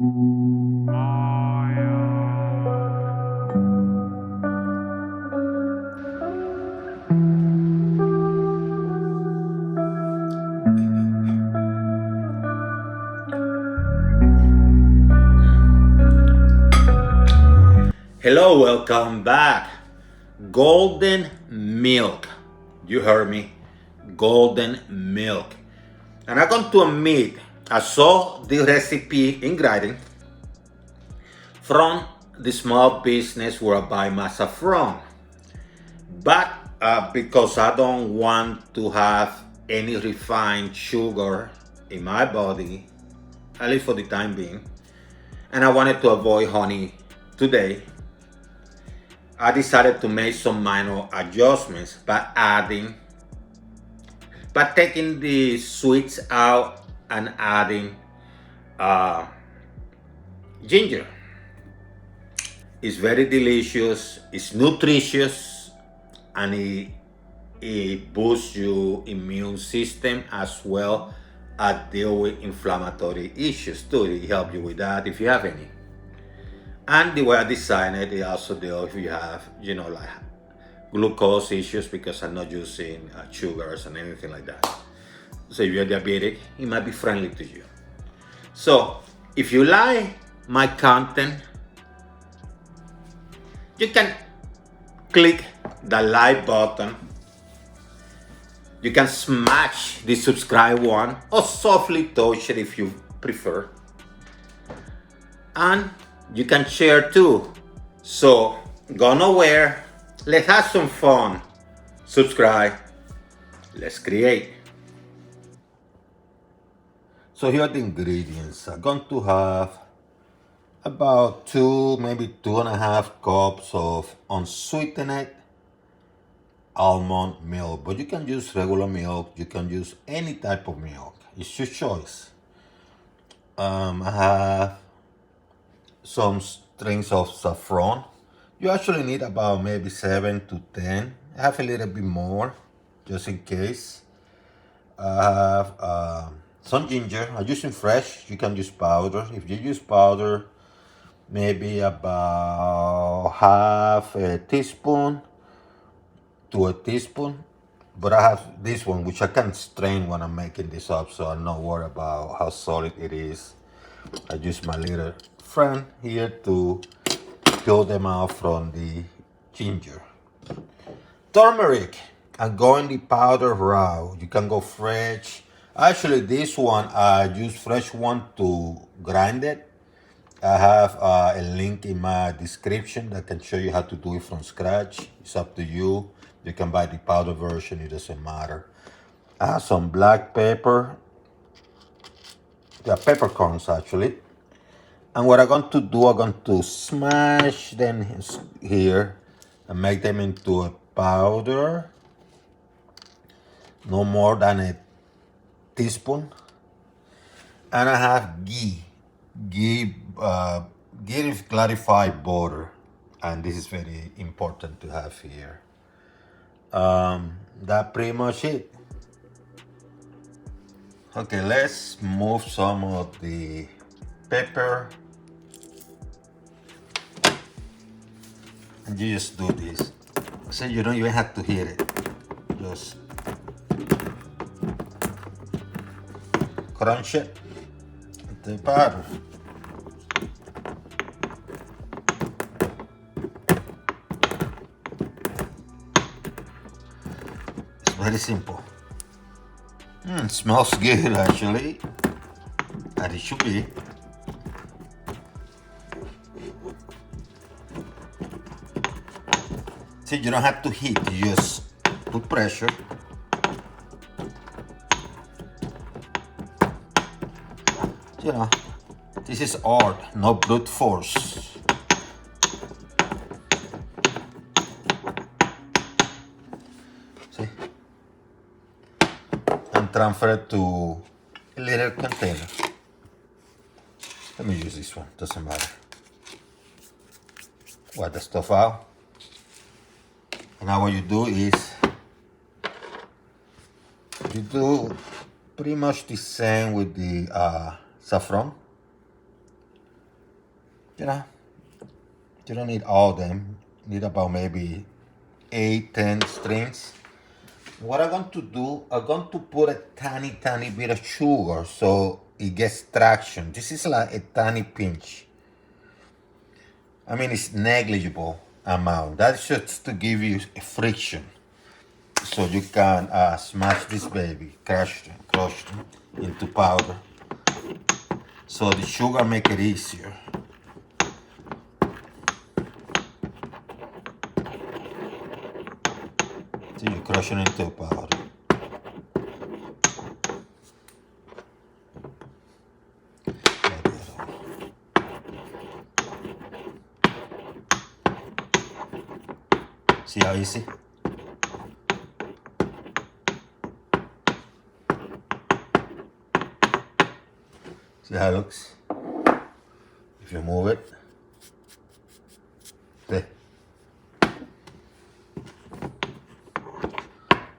Hello, welcome back. Golden milk. You heard me. Golden milk. And I'm going to admit, I saw the recipe ingredient from the small business where I buy my saffron. But because I don't want to have any refined sugar in my body, at least for the time being, and I wanted to avoid honey today, I decided to make some minor adjustments by taking the sweets out and adding uh, ginger. It's very delicious, it's nutritious, and it boosts your immune system as well as deal with inflammatory issues too. It helps you with that if you have any. And the way I designed it, it also deals if you have, like glucose issues because I'm not using sugars and anything like that. So if you're diabetic, it might be friendly to you. So if you like my content, you can click the like button. You can smash the subscribe one or softly touch it if you prefer. And you can share too. So go nowhere. Let's have some fun. Subscribe. Let's create. So here are the ingredients. I'm going to have about maybe 2.5 cups of unsweetened almond milk. But you can use regular milk. You can use any type of milk. It's your choice. I have some strings of saffron. You actually need about maybe 7 to 10. I have a little bit more just in case. I have some ginger. I'm using fresh. You can use powder. If you use powder, maybe about half a teaspoon to a teaspoon. But I have this one, which I can strain when I'm making this up, so I'm not worried about how solid it is. I use my little friend here to peel them out from the ginger. Turmeric. I'm going the powder route. You can go fresh. Actually, this one, I use fresh one to grind it. I have a link in my description that can show you how to do it from scratch. It's up to you. You can buy the powder version, it doesn't matter. I have some black pepper. Peppercorns actually. And what I'm going to do, I'm going to smash them here and make them into a powder. No more than a teaspoon. And I have ghee. Ghee is clarified butter. And this is very important to have here. That's pretty much it. Okay, let's move some of the pepper. And you just do this. So you don't even have to hit it. Just crunch it into the powder. It's very simple. It smells good actually. And it should be. See, you don't have to heat, you just put pressure. This is art, no brute force. See? And transfer it to a little container. Let me use this one, doesn't matter. Wipe the stuff out. And now what you do is, you do pretty much the same with the saffron. You know, you don't need all of them. You need about maybe 8, 10 strings. What I'm going to do, I'm going to put a tiny bit of sugar so it gets traction. This is like a tiny pinch. I mean, it's negligible amount. That's just to give you a friction. So you can smash this baby, crush it into powder. So the sugar make it easier. So you crush it into powder. See how easy? See how it looks? If you move it, see?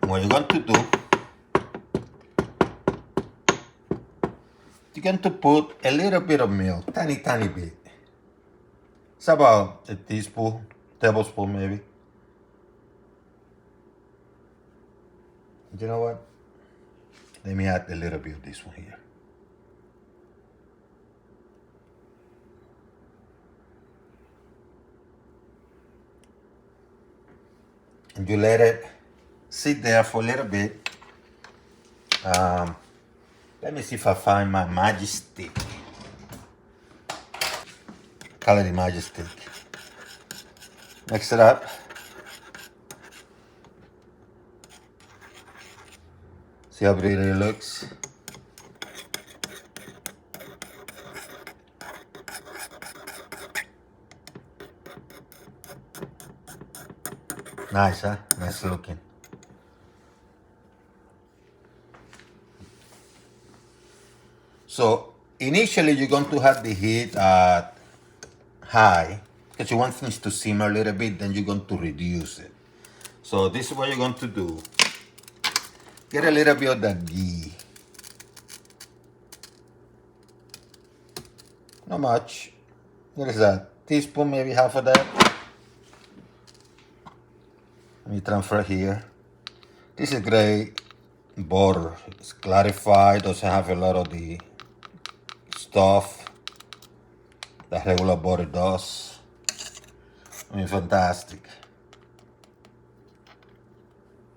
What you're going to do, you're going to put a little bit of milk, tiny bit. It's about a teaspoon, tablespoon maybe. You know what? Let me add a little bit of this one here. And you let it sit there for a little bit. Let me see if I find my magic stick. Call it a magic stick. Mix it up. See how pretty it looks? Nice, huh? Nice looking. So initially you're going to have the heat at high because you want things to simmer a little bit, then you're going to reduce it. So this is what you're going to do. Get a little bit of the ghee. Not much. What is that? Teaspoon, maybe half of that. Let me transfer here. This is great butter. It's clarified, doesn't have a lot of the stuff that regular butter does. I mean, fantastic.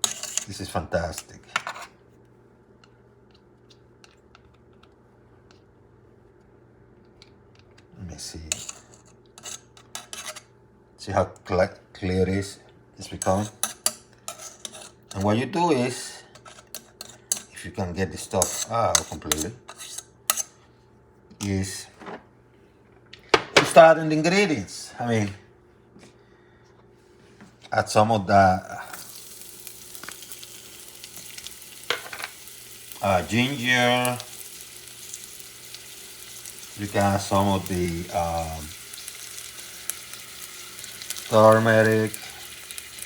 This is fantastic. Let me see. See how clear it is? It's becoming. And what you do is, if you can get the stuff out completely, is you start adding the ingredients. I mean, add some of the ginger. You can add some of the turmeric.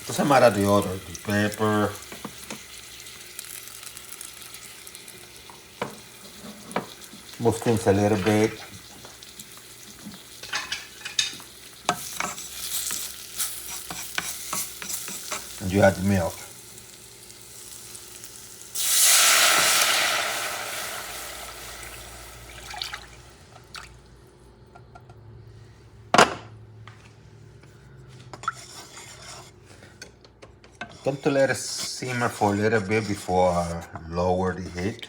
Doesn't matter the order. The pepper. Move things a little bit. And you add the milk. Going to let it simmer for a little bit before I lower the heat.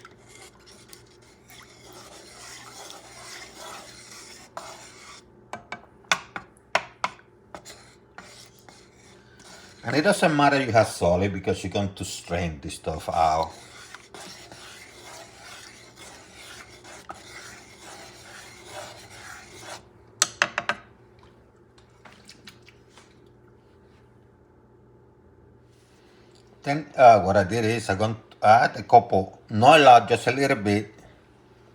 And it doesn't matter you have solid because you're going to strain this stuff out. Then what I did is I'm going to add a couple, not a lot, just a little bit,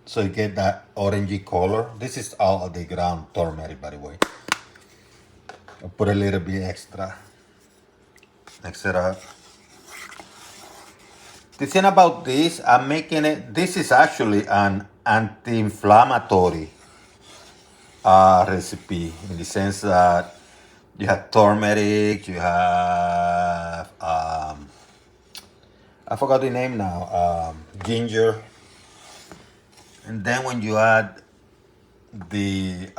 so you get that orangey color. This is all the ground turmeric, by the way. I'll put a little bit extra. Mix it up. The thing about this, I'm making it, this is actually an anti-inflammatory recipe in the sense that you have turmeric, you have I forgot the name now, ginger, and then when you add the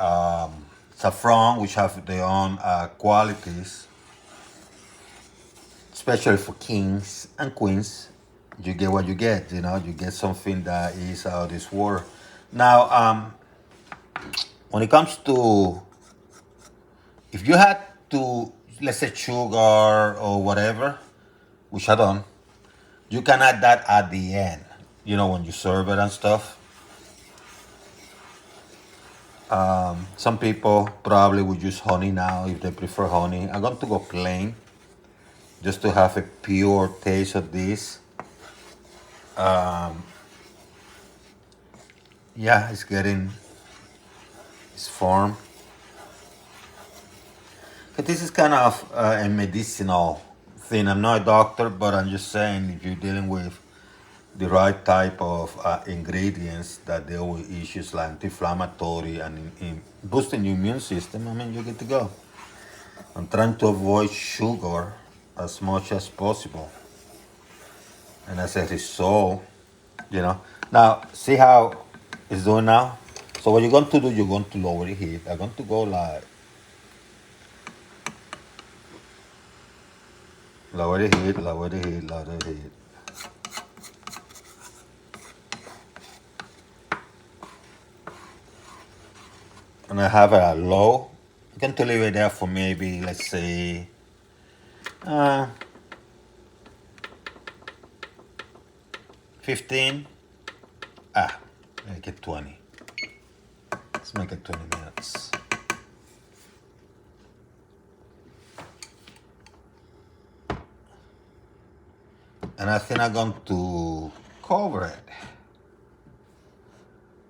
saffron, which have their own qualities, especially for kings and queens, you get what you get. You know, you get something that is out of this world. Now, when it comes to, if you had to, let's say sugar or whatever, which I don't, you can add that at the end. You know, when you serve it and stuff. Some people probably would use honey now if they prefer honey. I'm going to go plain just to have a pure taste of this. Yeah, it's getting its form. But this is kind of a medicinal thing. I'm not a doctor, but I'm just saying if you're dealing with the right type of ingredients that deal with issues like anti-inflammatory and in boosting your immune system, I mean, you're good to go. I'm trying to avoid sugar as much as possible. And as a result, you know. Now, see how it's doing now? So what you're going to do, you're going to lower the heat. I'm going to go like, lower the heat, lower the heat, lower the heat. And I have a low. I'm going to leave it there for maybe, let's say, 15. Make it 20. Let's make it 20 minutes. And I think I'm going to cover it,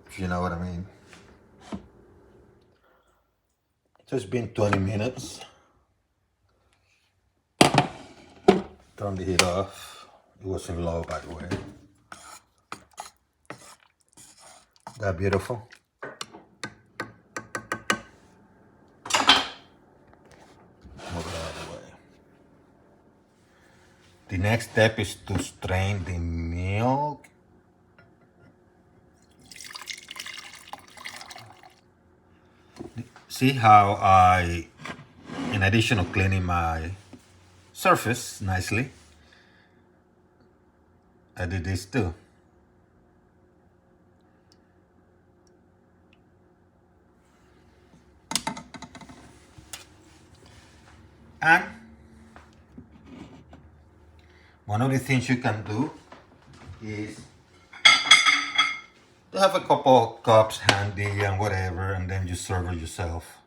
if you know what I mean. So it's been 20 minutes. Turn the heat off. It wasn't low, by the way. That beautiful. Move it out of the way. The next step is to strain the milk. See how I, in addition to cleaning my surface nicely, I did this too. And one of the things you can do is to have a couple cups handy and whatever, and then you serve it yourself.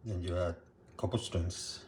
Then you add a couple strings.